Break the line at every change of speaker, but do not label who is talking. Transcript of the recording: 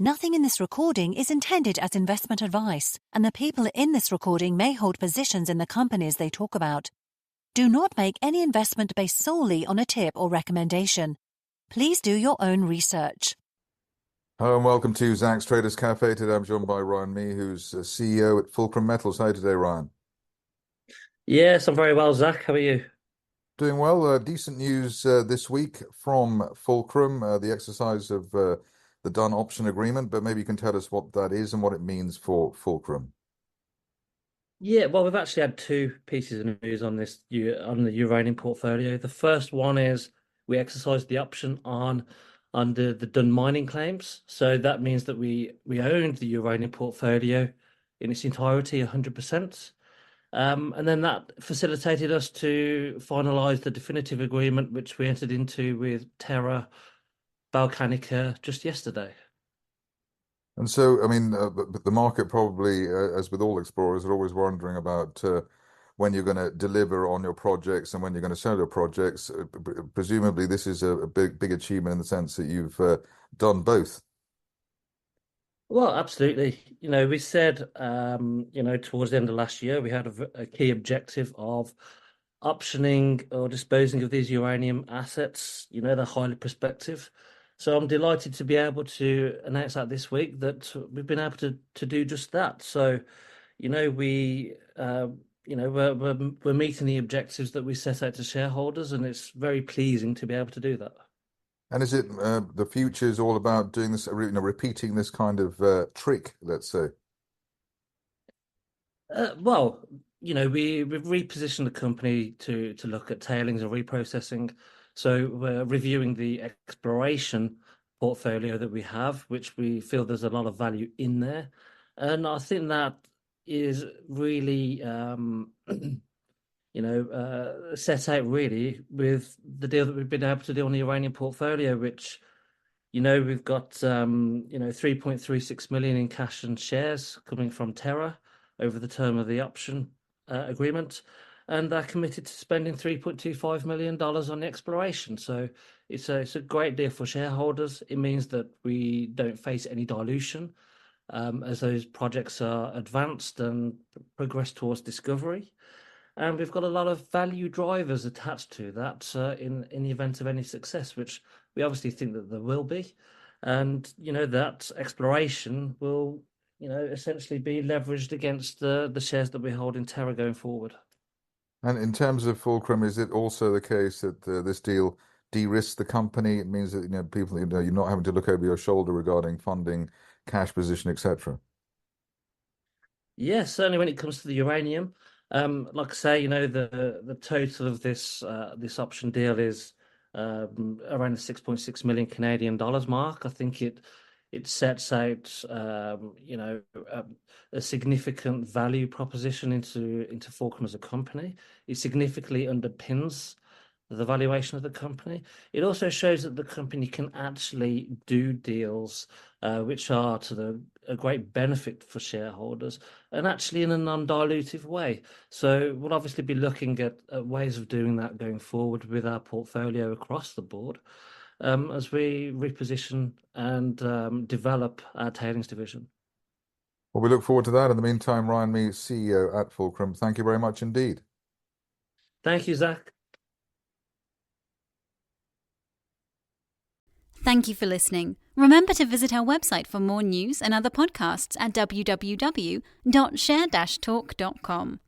Nothing in this recording is intended as investment advice, and the people in this recording may hold positions in the companies they talk about. Do not make any investment based solely on a tip or recommendation. Please do your own research.
Hello and welcome to Zach's Traders Cafe. Today I'm joined by Ryan Mee, who's CEO at Fulcrum Metals. How are you today, Ryan?
Yes, I'm very well, Zach. How are you?
Doing well. Decent news this week from Fulcrum, the exercise of the done option agreement, but maybe you can tell us what that is and what it means for Fulcrum.
Yeah, well, we've actually had two pieces of news on this on the uranium portfolio. The first one is we exercised the option under the done mining claims. So that means that we owned the uranium portfolio in its entirety, 100%. And then that facilitated us to finalize the definitive agreement, which we entered into with Terra Balcanica just yesterday.
And so, I mean, the market probably, as with all explorers, are always wondering about when you're going to deliver on your projects and when you're going to sell your projects. Presumably, this is a big achievement in the sense that you've done both.
Well, absolutely. We said, towards the end of last year, we had a key objective of optioning or disposing of these uranium assets. They're highly prospective. So I'm delighted to be able to announce that this week that we've been able to do just that. So, we're meeting the objectives that we set out to shareholders, and it's very pleasing to be able to do that.
And is it the future is all about doing this, repeating this kind of trick, let's say?
We've repositioned the company to look at tailings and reprocessing. So we're reviewing the exploration portfolio that we have, which we feel there's a lot of value in there. And I think that is really, set out really with the deal that we've been able to do on the uranium portfolio, which, we've got, 3.36 million in cash and shares coming from TERA over the term of the option agreement. And they're committed to spending $3.25 million on the exploration. So it's a great deal for shareholders. It means that we don't face any dilution as those projects are advanced and progress towards discovery. And we've got a lot of value drivers attached to that in the event of any success, which we obviously think that there will be. And, that exploration will, essentially be leveraged against the shares that we hold in Terra going forward.
And in terms of Fulcrum, is it also the case that this deal de-risks the company? It means that people, you're not having to look over your shoulder regarding funding, cash position, etc.
Yes, certainly when it comes to the uranium. Like I say, the total of this option deal is around the 6.6 million Canadian dollars mark. I think it sets out a significant value proposition into Fulcrum as a company. It significantly underpins the valuation of the company. It also shows that the company can actually do deals which are to a great benefit for shareholders and actually in a non-dilutive way. So we'll obviously be looking at ways of doing that going forward with our portfolio across the board as we reposition and develop our tailings division.
Well, we look forward to that. In the meantime, Ryan Mee, CEO at Fulcrum, thank you very much indeed.
Thank you, Zach.
Thank you for listening. Remember to visit our website for more news and other podcasts at www.share-talk.com.